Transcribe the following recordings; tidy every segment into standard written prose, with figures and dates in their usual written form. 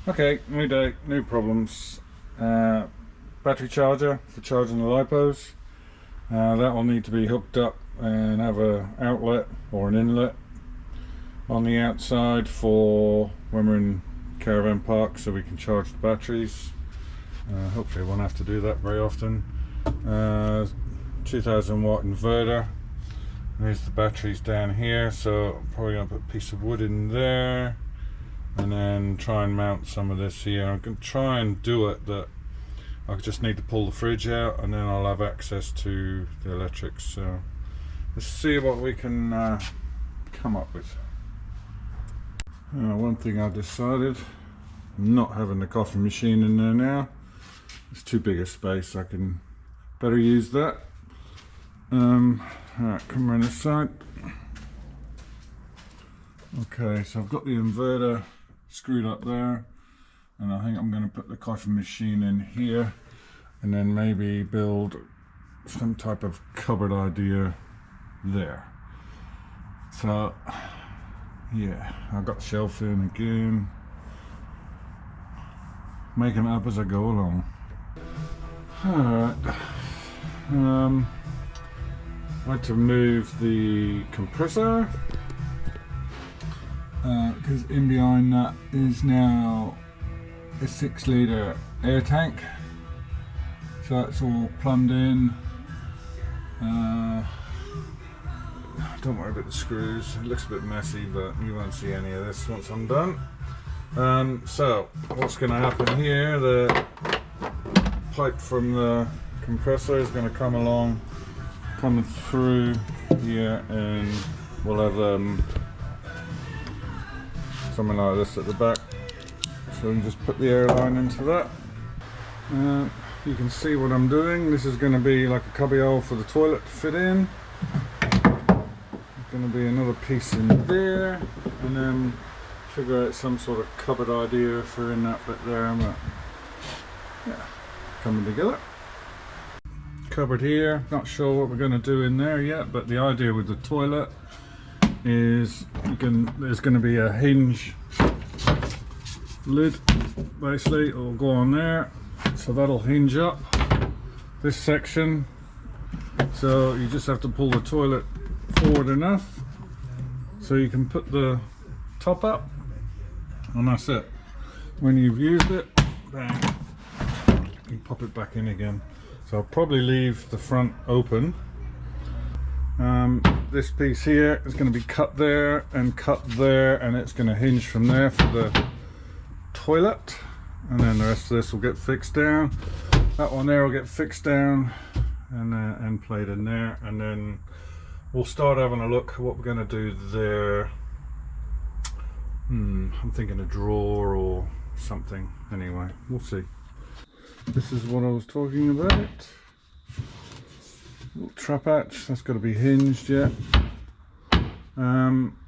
Okay, new day, new problems. Battery charger for charging the lipos. That will need to be hooked up and have an outlet or an inlet on the outside for when we're in caravan park, so we can charge the batteries. Hopefully we won't have to do that very often. 2000 watt inverter. There's the batteries down here, so I'm probably going to put a piece of wood in there and then try and mount some of this here. I'm going to try and do it that I just need to pull the fridge out and then I'll have access to the electrics. So let's see what we can come up with. One thing I decided, I'm not having the coffee machine in there now. It's too big a space. I can better use that. Alright, come around this side. Okay, so I've got the inverter screwed up there, and I think I'm going to put the coffee machine in here and then maybe build some type of cupboard idea there. So yeah, I've got the shelf in again, making it up as I go along. Alright, I'd like to move the compressor because in behind that is now a 6-litre air tank, so that's all plumbed in. Don't worry about the screws, it looks a bit messy, but you won't see any of this once I'm done. So what's going to happen here, the pipe from the compressor is going to come along, coming through here, and we'll have something like this at the back, so we can just put the air line into that. You can see what I'm doing. This is going to be like a cubbyhole for the toilet to fit in. There's going to be another piece in there, and then figure out some sort of cupboard idea for in that bit there. But yeah, coming together. Cupboard here, not sure what we're going to do in there yet, but the idea with the toilet is there's going to be a hinge lid, basically. It'll go on there, so that'll hinge up this section, so you just have to pull the toilet forward enough so you can put the top up, and that's it. When you've used it, bang, you pop it back in again. So I'll probably leave the front open. This piece here is going to be cut there and cut there, and it's going to hinge from there for the toilet, and then the rest of this will get fixed down. That one there will get fixed down and end plate in there, and then we'll start having a look at what we're going to do there. I'm thinking a drawer or something. Anyway, we'll see. This is what I was talking about. Little trap hatch, that's got to be hinged yet.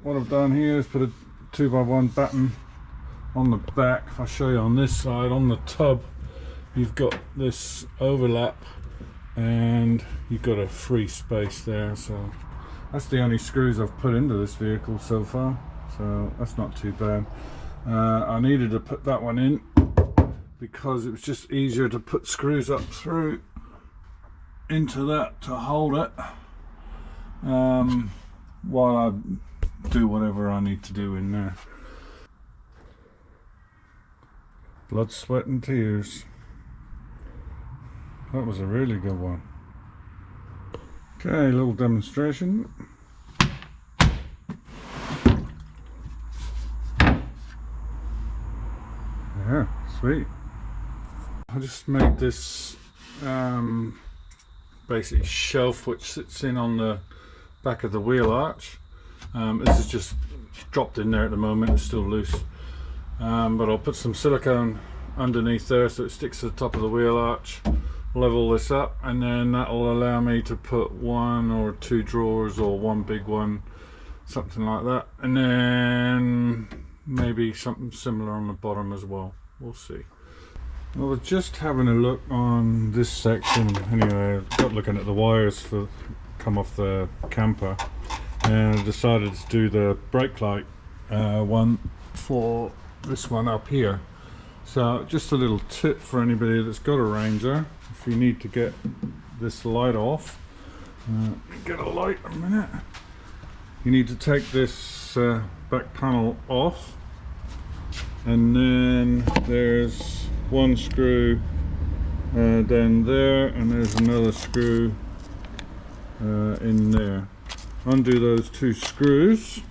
What I've done here is put a 2x1 batten on the back. If I show you on this side, on the tub, you've got this overlap and you've got a free space there. So that's the only screws I've put into this vehicle so far, so that's not too bad. I needed to put that one in because it was just easier to put screws up through into that to hold it while I do whatever I need to do in there. Blood, sweat and tears. That was a really good one. Okay, a little demonstration. Yeah, sweet. I just made this basically shelf which sits in on the back of the wheel arch. This is just dropped in there at the moment, it's still loose, but I'll put some silicone underneath there so it sticks to the top of the wheel arch, level this up, and then that will allow me to put 1 or 2 drawers or one big one, something like that, and then maybe something similar on the bottom as well. We'll see. I was just having a look on this section anyway. I got looking at the wires for come off the camper, and I decided to do the brake light one for this one up here. So just a little tip for anybody that's got a Ranger, if you need to get this light off, get a light a minute, you need to take this back panel off, and then there's one screw down there, and there's another screw in there. Undo those two screws,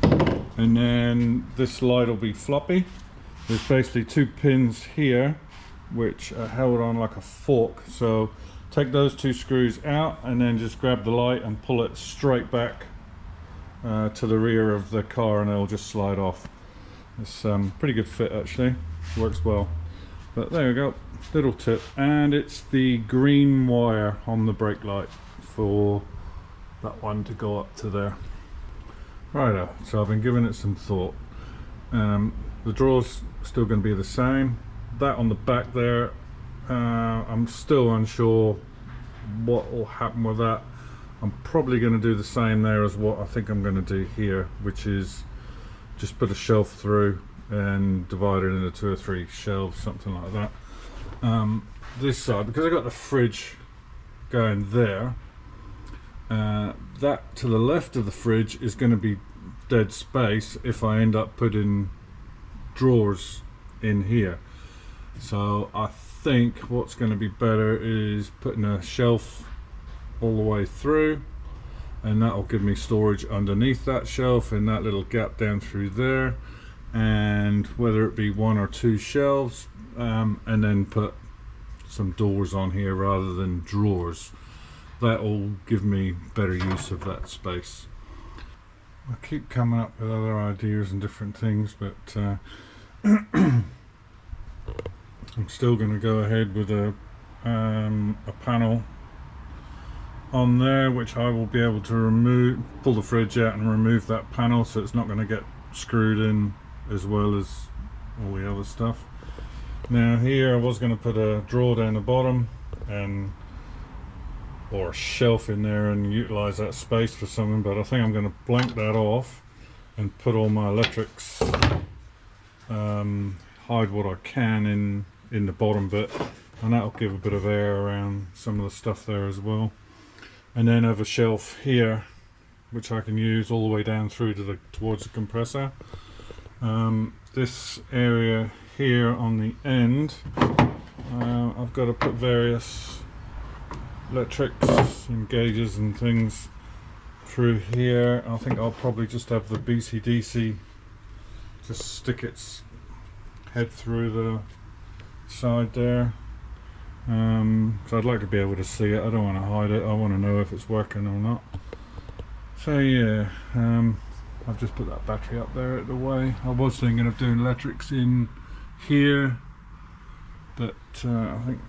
and then this light will be floppy. There's basically two pins here which are held on like a fork, so take those two screws out and then just grab the light and pull it straight back to the rear of the car, and it'll just slide off. It's pretty good fit actually, works well. But there we go, little tip. And it's the green wire on the brake light for that one to go up to there. Righto, so I've been giving it some thought. The drawers still going to be the same. That on the back there, I'm still unsure what will happen with that. I'm probably going to do the same there as what I think I'm going to do here, which is just put a shelf through and divide it into 2 or 3 shelves, something like that. This side, because I got the fridge going there, that to the left of the fridge is going to be dead space if I end up putting drawers in here. So I think what's going to be better is putting a shelf all the way through, and that will give me storage underneath that shelf and that little gap down through there, and whether it be 1 or 2 shelves, and then put some doors on here rather than drawers. That will give me better use of that space. I keep coming up with other ideas and different things, but I'm still going to go ahead with a panel on there, which I will be able to pull the fridge out and remove that panel, so it's not going to get screwed in as well as all the other stuff. Now here I was going to put a drawer down the bottom or a shelf in there and utilize that space for something, but I think I'm going to blank that off and put all my electrics, hide what I can in the bottom bit, and that'll give a bit of air around some of the stuff there as well. And then have a shelf here which I can use all the way down through to towards the compressor. This area here on the end, I've got to put various electrics and gauges and things through here. I think I'll probably just have the BCDC just stick its head through the side there, so I'd like to be able to see it. I don't want to hide it, I want to know if it's working or not. So yeah, I've just put that battery up there at the way. I was thinking of doing electrics in here, but I think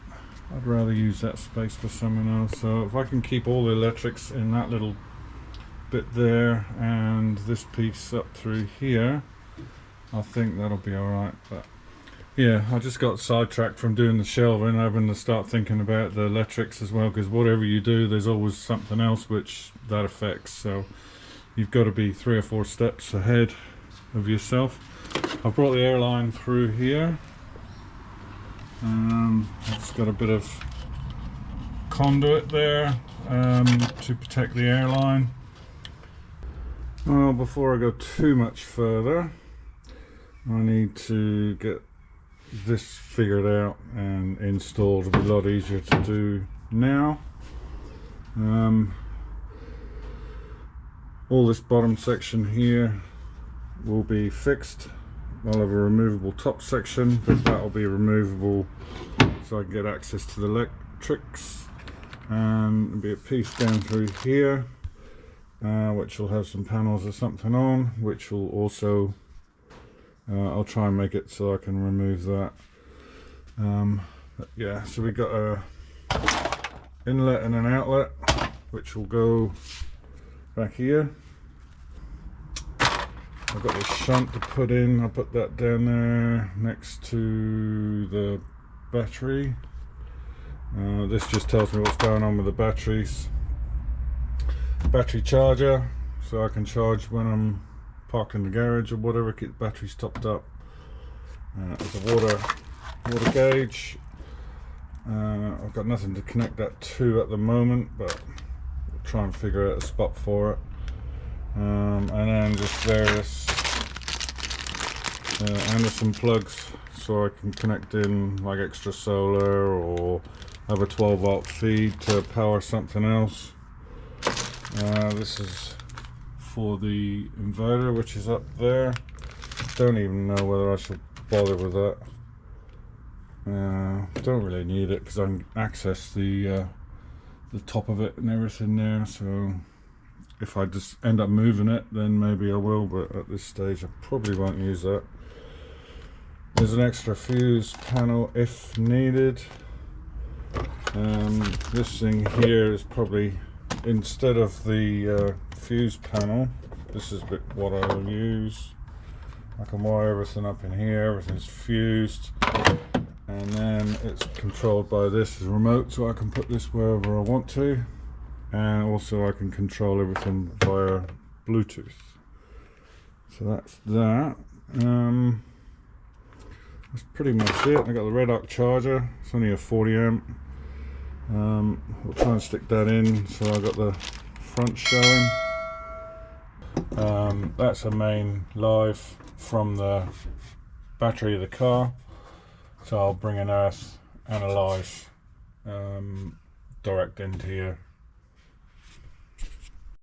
I'd rather use that space for something else. So if I can keep all the electrics in that little bit there and this piece up through here, I think that'll be alright. But yeah, I just got sidetracked from doing the shelving, having to start thinking about the electrics as well, because whatever you do, there's always something else which that affects. So you've got to be 3 or 4 steps ahead of yourself. I've brought the airline through here. I've just got a bit of conduit there to protect the airline. Well, before I go too much further, I need to get this figured out and installed. It'll be a lot easier to do now. All this bottom section here will be fixed. I'll have a removable top section, but that will be removable so I can get access to the electrics. There'll be a piece down through here which will have some panels or something on, which will also I'll try and make it so I can remove that. But yeah, so we've got a inlet and an outlet which will go back here. I've got the shunt to put in. I'll put that down there next to the battery. This just tells me what's going on with the batteries. Battery charger, so I can charge when I'm parked in the garage or whatever, keep the batteries topped up. There's a water gauge. I've got nothing to connect that to at the moment, but we'll try and figure out a spot for it. And then just various Anderson plugs, so I can connect in like extra solar or have a 12-volt feed to power something else. This is for the inverter, which is up there. Don't even know whether I should bother with that. Don't really need it because I can access the top of it and everything there, so if I just end up moving it then maybe I will, but at this stage I probably won't use that. There's an extra fuse panel if needed. This thing here is probably, instead of the fuse panel, this is what I'll use. I can wire everything up in here, everything's fused, and then it's controlled by this remote, so I can put this wherever I want to, and also I can control everything via Bluetooth. So that's that. That's pretty much it. I got the red arc charger, it's only a 40 amp. We'll try and stick that in so I got the front showing. That's a main live from the battery of the car, so I'll bring an earth and a live direct into here.